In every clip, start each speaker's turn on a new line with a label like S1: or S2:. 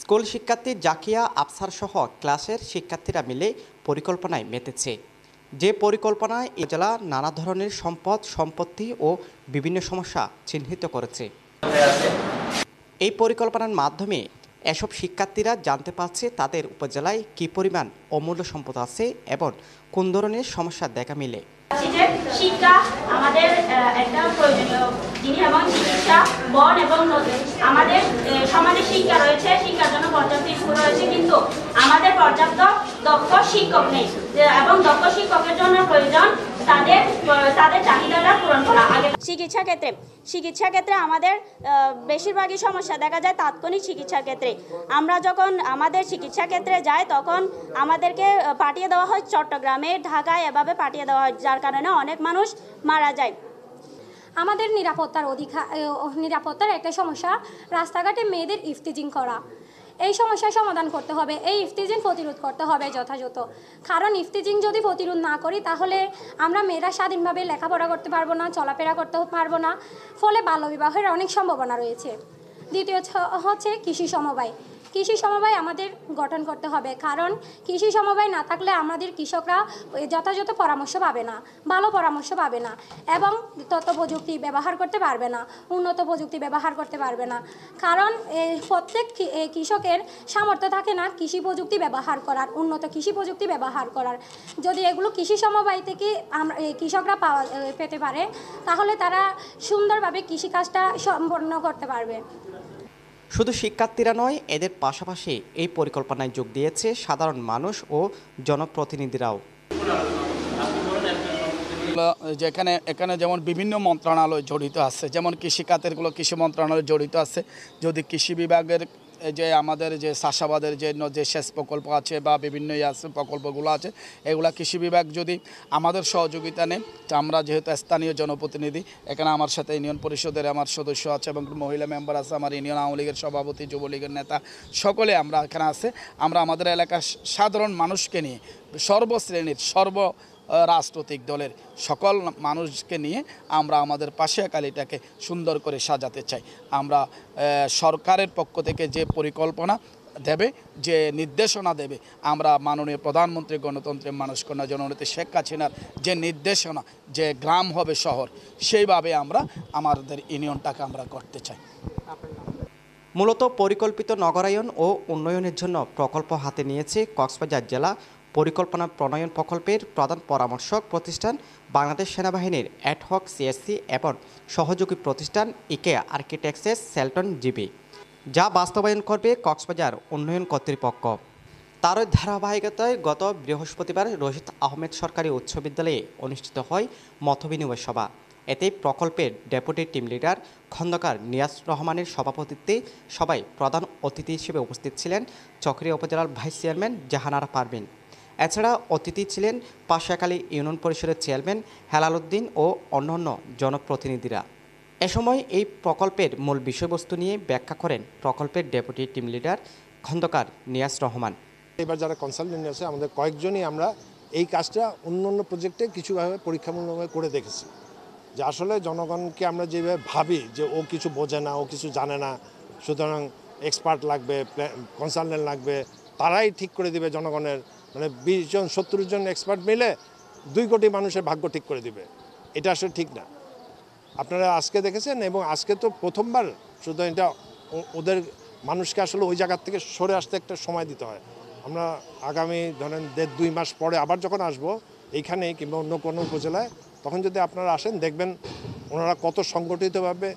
S1: School শিক্ষার্থী জাকিয়া আফসার সহ ক্লাসের শিক্ষার্থীরা মিলে পরিকল্পনায় মেতেছে। যে পরিকল্পনায় এ জেলা নানা ধরনের সম্পত্তি ও বিভিন্ন সমস্যা চিহ্নিত করেছে। এই পরিকল্পনার মাধ্যমে এসব শিক্ষার্থীরা জানতে পারছে তাদের উপজেলায় কী পরিমাণ অমূল্য সম্পদ আছে এবং কোন ধরনের সমস্যা দেখা মিলে।
S2: শিক্ষা আমাদের একটা প্রয়োজনীয় জিনিস এবং চিকিৎসা বন এবং নদী। আমাদের সমাজে শিক্ষা রয়েছে, শিক্ষার জন্য পর্যাপ্ত স্কুল রয়েছে, কিন্তু আমাদের পর্যাপ্ত দক্ষ শিক্ষক নেই এবং দক্ষ শিক্ষকের জন্য প্রয়োজন তাদের চাহিদাটা পূরণ করা। চিকিৎসা ক্ষেত্রে আমাদের বেশিরভাগই সমস্যা দেখা যায় তাৎক্ষণিক চিকিৎসার ক্ষেত্রে। আমরা যখন আমাদের চিকিৎসা ক্ষেত্রে যাই তখন আমাদেরকে পাঠিয়ে দেওয়া হয় চট্টগ্রামে, ঢাকায়, এভাবে পাঠিয়ে দেওয়া হয়, যার কারণে অনেক মানুষ মারা যায়।
S3: আমাদের নিরাপত্তার একটা সমস্যা রাস্তাঘাটে মেয়েদের ইফতিজিং করা। এই সমস্যার সমাধান করতে হবে, এই ইফতিজিং প্রতিরোধ করতে হবে যথাযথ। কারণ ইফতিজিং যদি প্রতিরোধ না করি তাহলে আমরা মেয়েরা স্বাধীনভাবে লেখাপড়া করতে পারবো না, চলাফেরা করতে পারবো না, ফলে বাল্যবিবাহের অনেক সম্ভাবনা রয়েছে। দ্বিতীয় হচ্ছে কৃষি সমবায় আমাদের গঠন করতে হবে, কারণ কৃষি সমবায় না থাকলে আমাদের কৃষকরা যথাযথ পরামর্শ পাবে না, ভালো পরামর্শ পাবে না এবং তথ্য প্রযুক্তি ব্যবহার করতে পারবে না, উন্নত প্রযুক্তি ব্যবহার করতে পারবে না। কারণ প্রত্যেক কৃষকের সামর্থ্য থাকে না কৃষি প্রযুক্তি ব্যবহার করার, উন্নত কৃষি প্রযুক্তি ব্যবহার করার। যদি এগুলো কৃষি সমবায় থেকে কৃষকরা পেতে পারে তাহলে তারা সুন্দরভাবে কৃষিকাজটা সম্পন্ন করতে পারবে।
S1: শুধু শিক্ষার্থীরা নয়, এদের পাশাপাশি এই পরিকল্পনায় যোগ দিয়েছে সাধারণ মানুষ ও জনপ্রতিনিধিরাও।
S4: এখানে যেমন বিভিন্ন মন্ত্রণালয় জড়িত আছে, যেমন কৃষি খাতেরগুলো কৃষি মন্ত্রণালয় জড়িত আছে। যদি কৃষি বিভাগের যে আমাদের যে চাষাবাদের যে সেচ প্রকল্প আছে বা বিভিন্ন প্রকল্পগুলো আছে, এগুলা কৃষি বিভাগ যদি আমাদের সহযোগিতা নেয়, আমরা যেহেতু স্থানীয় জনপ্রতিনিধি, এখানে আমার সাথে ইউনিয়ন পরিষদের আমার সদস্য আছে এবং মহিলা মেম্বার আছে, আমার ইউনিয়ন আওয়ামী লীগের সভাপতি, যুবলীগের নেতা, সকলে আমরা এখানে আছে। আমরা আমাদের এলাকার সাধারণ মানুষকে নিয়ে সর্বশ্রেণীর রাজনৈতিক দলের সকল মানুষকে নিয়ে আমরা আমাদের পাশিয়াখালীটাকে সুন্দর করে সাজাতে চাই। আমরা সরকারের পক্ষ থেকে যে পরিকল্পনা দেবে, যে নির্দেশনা দেবে, আমরা মাননীয় প্রধানমন্ত্রী গণতন্ত্রের মানুষ কন্যা জননেত্রী শেখ হাসিনার যে নির্দেশনা, যে গ্রাম হবে শহর, সেইভাবে আমরা আমাদের ইউনিয়নটাকে আমরা করতে চাই।
S1: মূলত পরিকল্পিত নগরায়ন ও উন্নয়নের জন্য প্রকল্প হাতে নিয়েছে কক্সবাজার জেলা পরিকল্পনা প্রণয়ন প্রকল্পের প্রধান পরামর্শক প্রতিষ্ঠান বাংলাদেশ সেনাবাহিনীর অ্যাডহক সিএসসি এবং সহযোগী প্রতিষ্ঠান ইকেয়া আর্কিটেকচার সেলটন জিবি, যা বাস্তবায়ন করবে কক্সবাজার উন্নয়ন কর্তৃপক্ষ। তারই ধারাবাহিকতায় গত বৃহস্পতিবার রশিদ আহমেদ সরকারি উচ্চ বিদ্যালয়ে অনুষ্ঠিত হয় মতবিনিময় সভা। এতে প্রকল্পের deputy team leader Khandaker Niaz রহমানের সভাপতিত্বে সবাই প্রধান অতিথি হিসেবে উপস্থিত ছিলেন চকরিয়া উপজেলার ভাইস চেয়ারম্যান জাহানারা পারভিন। এছাড়া অতিথি ছিলেন পাশিয়াখালী ইউনিয়ন পরিষদের চেয়ারম্যান হেলাল উদ্দিন ও অন্যান্য জনপ্রতিনিধিরা। এ সময় এই প্রকল্পের মূল বিষয়বস্তু নিয়ে ব্যাখ্যা করেন প্রকল্পের deputy team leader Khandaker Niaz Rahman.
S5: এবার যারা কনসালটেন্ট আছে আমাদের কয়েকজনই আমরা এই কাজটা অন্য প্রজেক্টে কিছুভাবে পরীক্ষামূলকভাবে করে দেখেছি, যে আসলে জনগণকে আমরা যেভাবে ভাবি যে ও কিছু বোঝে না, ও কিছু জানে না, সুতরাং এক্সপার্ট লাগবে, কনসালটেন্ট লাগবে, তারাই ঠিক করে দিবে জনগণের, মানে 20 জন 70 জন এক্সপার্ট মিলে 2 কোটি মানুষের ভাগ্য ঠিক করে দিবে। এটা আসলে ঠিক না। আপনারা আজকে দেখেছেন এবং আজকে তো প্রথমবার, সুতরাং এটা ওদের মানুষকে আসলে ওই জায়গার থেকে সরে আসতে একটা সময় দিতে হয়। আমরা আগামী ধরেন 1.5-2 মাস পরে আবার যখন আসবো এইখানেই কিংবা অন্য কোনো উপজেলায়, তখন যদি আপনারা আসেন দেখবেন ওনারা কত সংগঠিতভাবে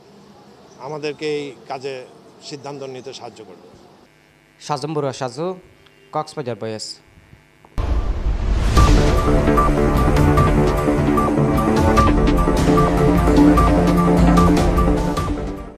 S5: আমাদেরকে এই কাজে সিদ্ধান্ত নিতে সাহায্য করবে।
S1: সাজম বড়ুয়া সাজু, কক্সবাজার বয়েস।